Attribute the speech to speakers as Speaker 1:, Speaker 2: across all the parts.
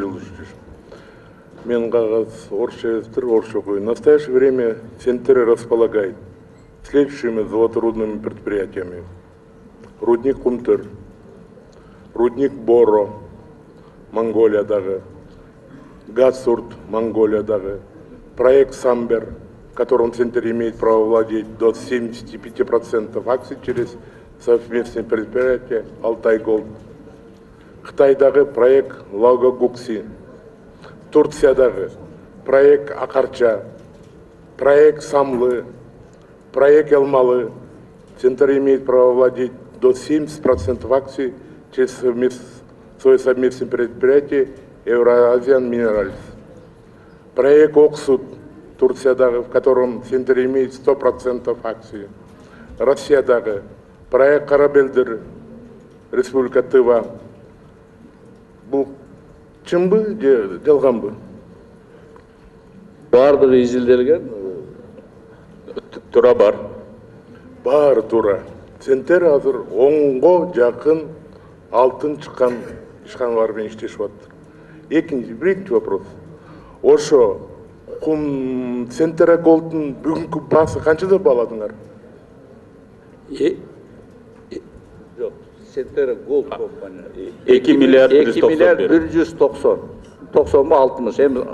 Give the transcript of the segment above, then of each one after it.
Speaker 1: Юлдашевич. Мен кагаз орысша языктыр, орысша окуйм. В настоящее время центр располагает следующими золоторудными предприятиями. Рудник Кумтыр, рудник Боро, Монголиядагы, Газсурт, Монголиядагы, проект Самбер, которым центр имеет право владеть до 75% акций через совместное предприятие Алтай Голд. Қытайдағы проект Лауга Гукси, Турциядағы проект Акарча, проект Самлы, проект Элмалы. Центр имеет право владеть до 70% акций через свое совместное предприятие Евразиан Минеральс. Проект Оксуд, Турциядағы, в котором центр имеет 100% акций. Россиядағы проект Карабелдер, Республика Тыва. Бұл чын бы, жалған бы?
Speaker 2: Бардығы изилделген, тура бар.
Speaker 1: Бар тура. Центр азыр оңго жақын алтын шыққан ишканалармен иштешип атыр. Биринчи вопрос. Ошо кум Центр Голдтун бүгүнкү баасы канчада бааладыңар?
Speaker 2: Жок, Центр Голд компания
Speaker 3: 2 миллиард
Speaker 2: 190. 90 му 60.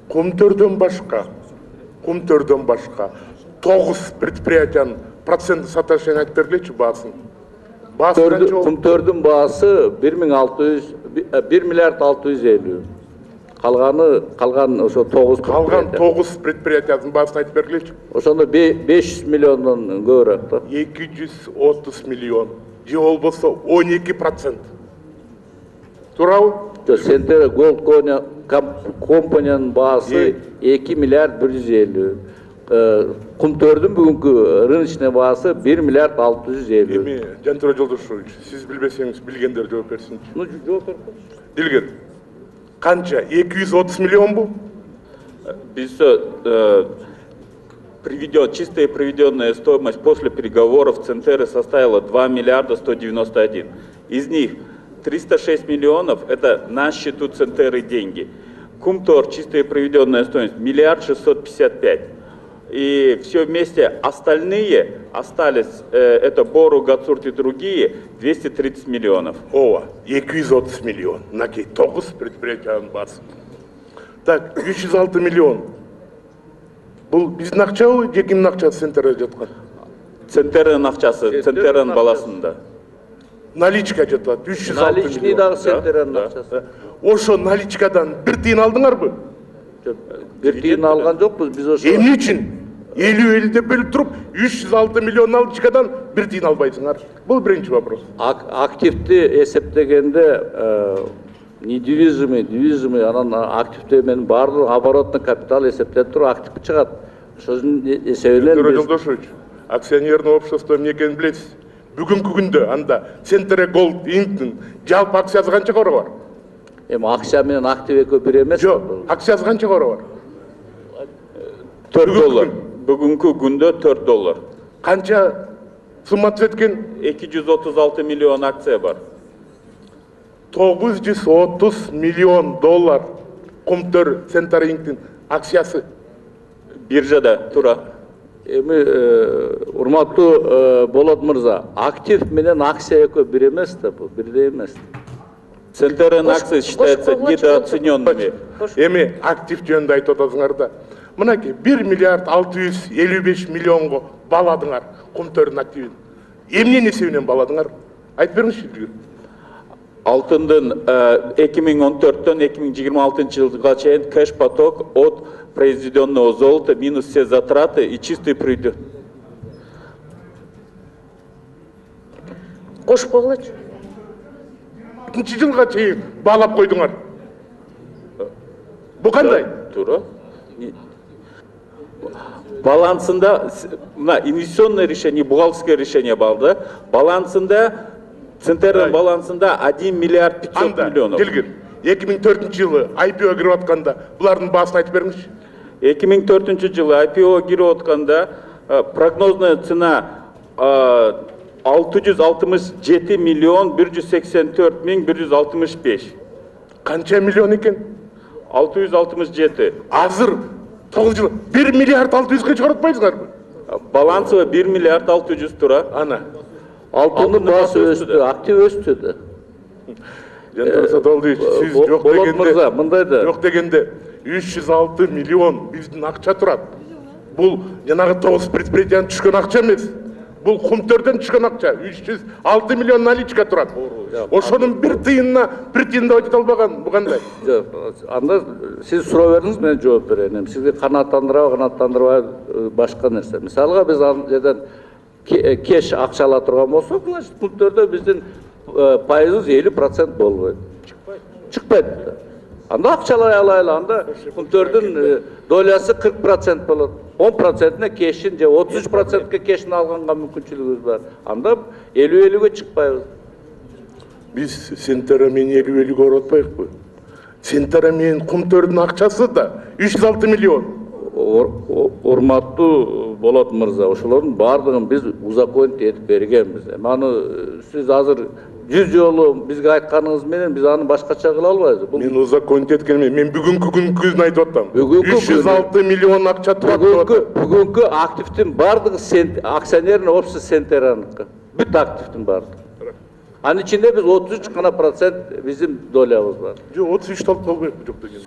Speaker 1: Кумтөрдөн башка 9 предприятиянын проценттик соотношение айтып бергилечи баасын.
Speaker 2: Кумтөрдүн баасы 1 миллиард 650. Калган ошо 9
Speaker 1: предприятиянын баасын айтып бергилечи.
Speaker 2: Ошондо 500 миллиондон көбүрөөк да.
Speaker 1: 230 миллион. Же болбосо 12%. Туурабы?
Speaker 2: Центр Голд компаниянын баасы 2 миллиард 150. Кумтөрдүн бүгүнкү рыночный баасы 1 миллиард 650.
Speaker 1: Эми Жантура Жолдошович, сиз билбесеңиз билгендер жооп берсинчи.
Speaker 2: Жооп бериңиз.
Speaker 1: Билген. Канча? 230 миллион бу?
Speaker 3: Чистая приведенная стоимость после переговоров Центеры составила 2 миллиарда 191. Из них 306 миллионов – это на счету Центеры деньги. Кумтор, чистая приведенная стоимость, 1 миллиард 655. И все вместе остальные остались, это Бору, Гацурт и другие, 230 миллионов.
Speaker 1: Ова, 230 миллион. Накей 9 предприятиянын баасы. Так, 306 миллион. Бұл биздин акчабы, же кимдин акчасы Центрде жаткан?
Speaker 3: Центердин акчасы, Центердин баласында.
Speaker 1: Наличка жатат, 306 миллион.
Speaker 2: Наличный дагы Центрдин акчасы.
Speaker 1: Ошо наличкадан бир тыйын алдыңарбы?
Speaker 2: Бир тыйын алган жокпуз биз ошо.
Speaker 1: Эмне үчүн? 50 деп бөлүп туруп, 306 миллион наличкадан бир тыйын албайсыңар. Бул биринчи вопрос.
Speaker 2: Активди эсептегенде недвижимый, анан активде менин баардык оборотный капитал эсептелип туруп актив чыгат. Ошонун эсебинен
Speaker 1: Жантура Жолдошович, акционерный общество эмне экенин билесиз? Бүгүнкү күндө анда Центр Голд Инктин жалпы акциясы канча кора бар?
Speaker 2: Эми акция менен актив экөө бир эмес.
Speaker 1: Жок, акциясы канча кора бар?
Speaker 3: $4. Бүгүнкү күндө $4.
Speaker 1: Канча сумма түзөткөн?
Speaker 3: 236 миллион акция бар.
Speaker 1: 930 миллион доллар Кумтөр Центр Инктин акциясы.
Speaker 3: Биржада тура.
Speaker 2: Эми урматтуу Болот мырза, актив менен акция экөө бир эмес да, бул бирдей эмес.
Speaker 3: Центрдин акции считается недооцененными.
Speaker 1: Эми актив жөнүндө айтып атасыңар да. Мынакей 1 миллиард 655 миллионго баладыңар Кумтөрдүн активин. Эмненин эсебинен баладыңар? Айтып бериңизчи бизге.
Speaker 3: Алтындын 2014-төн 2026 жылга чейин кэш поток от произведенного золота минус все затраты и чистый прибыль.
Speaker 4: Кошуп койгулачы.
Speaker 1: 2 жылга чейин баалап койдуңар. Бу кандай?
Speaker 3: Тура. Балансында, инвестиционное решение, бухгалтерское решение балды. Балансында, Центрдин балансында 1 миллиард 500 миллионов.
Speaker 1: Келген, 2004 жылы IPO кирип атканда, булардын баасын айтып бериңизчи.
Speaker 3: 2004 жылы IPO кирип атканда прогнозная цена 667 миллион 184 миң 165.
Speaker 1: Канча миллион экен?
Speaker 3: 667.
Speaker 1: Азыр 9 жыл 1 миллиард 600-ге чыгарып атпайсыңарбы?
Speaker 3: Балансовый 1 миллиард 600 тура.
Speaker 1: Ана.
Speaker 2: Алтынның басы өстü, актив өстü de.
Speaker 1: Жантар Саталдиевич, сиз жок
Speaker 2: Болот мырза,
Speaker 1: дегенде,
Speaker 2: мындай да.
Speaker 1: жок дегенде 306 миллион биздин акча турат. Бул жанагы 9 предприятиянын түшкөн акча эмес. Бул кумтөрдөн түшкөн акча. 306 миллион наличка турат. Ошонун бир тыйынына да өтө албаган. Бу кандай?
Speaker 2: Анда сиз суроо бериңиз, мен жооп берейин. Сизге канааттандырбай башка нерсе. Мисалга биз ал жерден кеш акча ала турган болсок, значит, пункттөрдө биздин пайызыбыз 50% болбойт. Чыкпайт. Анда акчалай алайлы, анда пункттөрдүн долясы 40% болот. 10%-не кешин же 33%ке кешин алганга мүмкүнчүлүгүбүз бар. Анда 50-50-ге чыкпайбыз.
Speaker 1: Биз Сентера менен 50-50-ге барып атпайбыкпы? Сентера менен кумтөрдүн акчасы да 306 миллион.
Speaker 2: Урматтуу Болот мырза, ошолордун баардыгын биз узаконить этип бергенбиз. Аны сиз азыр 100 жолу бизге айтканыңыз менен биз аны башкача кыла албайбыз.
Speaker 1: Мен узаконить эткеним, мен бүгүнкү күнүн айтып атам.
Speaker 2: Бүгүнкү
Speaker 1: 306 миллион акча турат деп атам.
Speaker 2: Бүгүнкү активдин баардыгы акционерный общество Сентераныкы. Бүт активдин баардыгы. Анын ичинде биз 33 гана процент биздин долябыз бар.
Speaker 1: Жок, 33 талып калбайбы жок деген.